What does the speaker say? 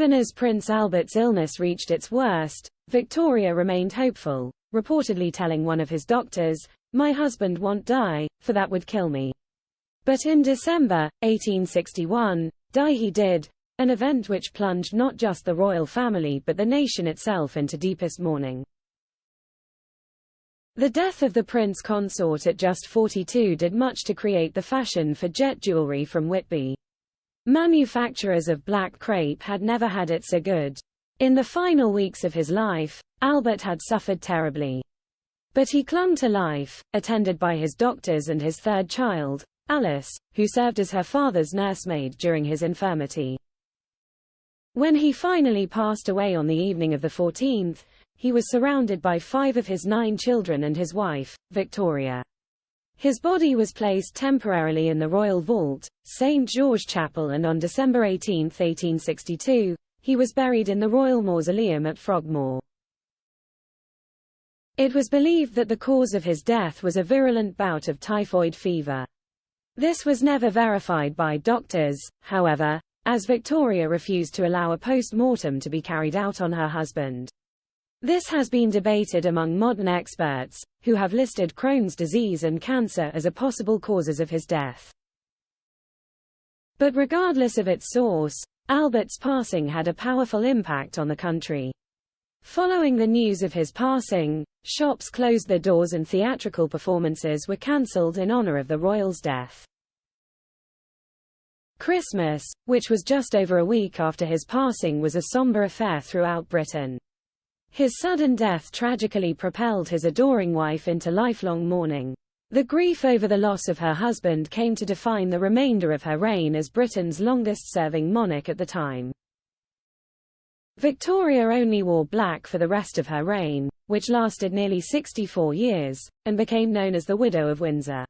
Even as Prince Albert's illness reached its worst, Victoria remained hopeful, reportedly telling one of his doctors, "My husband won't die, for that would kill me." But in December 1861, die he did, an event which plunged not just the royal family but the nation itself into deepest mourning. The death of the prince consort at just 42 did much to create the fashion for jet jewelry from Whitby. Manufacturers of black crepe had never had it so good. In the final weeks of his life, Albert had suffered terribly. But he clung to life, attended by his doctors and his third child, Alice, who served as her father's nursemaid during his infirmity. When he finally passed away on the evening of the 14th, he was surrounded by 5 of his 9 children and his wife, Victoria. His body was placed temporarily in the Royal Vault, St. George Chapel, and on December 18, 1862, he was buried in the Royal Mausoleum at Frogmore. It was believed that the cause of his death was a virulent bout of typhoid fever. This was never verified by doctors, however, as Victoria refused to allow a post-mortem to be carried out on her husband. This has been debated among modern experts, who have listed Crohn's disease and cancer as possible causes of his death. But regardless of its source, Albert's passing had a powerful impact on the country. Following the news of his passing, shops closed their doors and theatrical performances were cancelled in honor of the royal's death. Christmas, which was just over a week after his passing, was a somber affair throughout Britain. His sudden death tragically propelled his adoring wife into lifelong mourning. The grief over the loss of her husband came to define the remainder of her reign as Britain's longest-serving monarch at the time. Victoria only wore black for the rest of her reign, which lasted nearly 64 years, and became known as the Widow of Windsor.